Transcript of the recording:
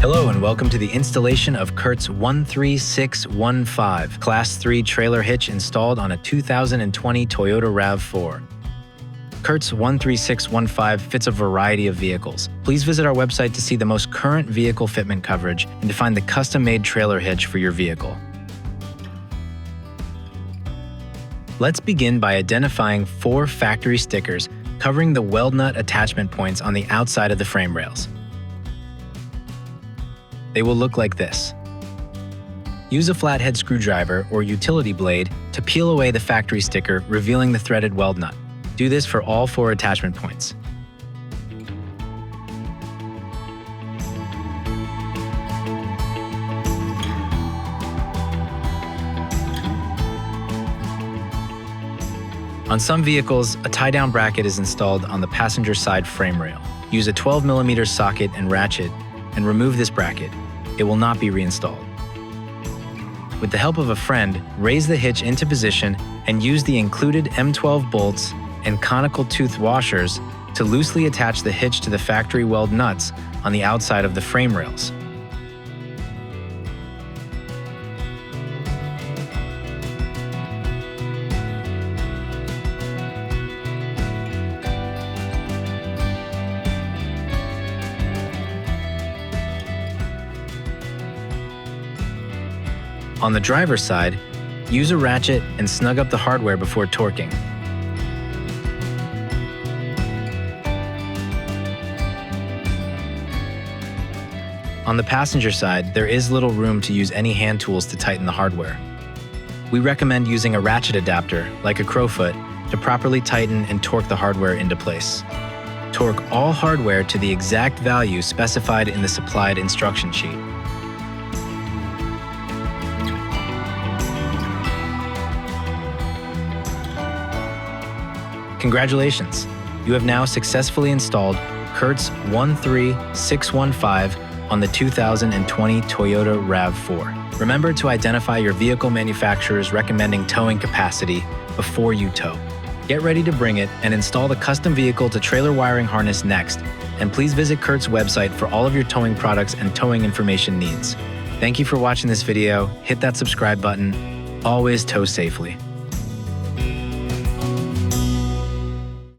Hello and welcome to the installation of CURT's 13615 Class 3 trailer hitch installed on a 2020 Toyota RAV4. CURT's 13615 fits a variety of vehicles. Please visit our website to see the most current vehicle fitment coverage and to find the custom-made trailer hitch for your vehicle. Let's begin by identifying 4 factory stickers covering the weld nut attachment points on the outside of the frame rails. They will look like this. Use a flathead screwdriver or utility blade to peel away the factory sticker, revealing the threaded weld nut. Do this for all 4 attachment points. On some vehicles, a tie-down bracket is installed on the passenger side frame rail. Use a 12mm socket and ratchet and remove this bracket. It will not be reinstalled. With the help of a friend, raise the hitch into position and use the included M12 bolts and conical tooth washers to loosely attach the hitch to the factory weld nuts on the outside of the frame rails. On the driver's side, use a ratchet and snug up the hardware before torquing. On the passenger side, there is little room to use any hand tools to tighten the hardware. We recommend using a ratchet adapter, like a crowfoot, to properly tighten and torque the hardware into place. Torque all hardware to the exact value specified in the supplied instruction sheet. Congratulations! You have now successfully installed CURT's 13615 on the 2020 Toyota RAV4. Remember to identify your vehicle manufacturer's recommending towing capacity before you tow. Get ready to bring it and install the custom vehicle to trailer wiring harness next. And please visit CURT's website for all of your towing products and towing information needs. Thank you for watching this video. Hit that subscribe button. Always tow safely.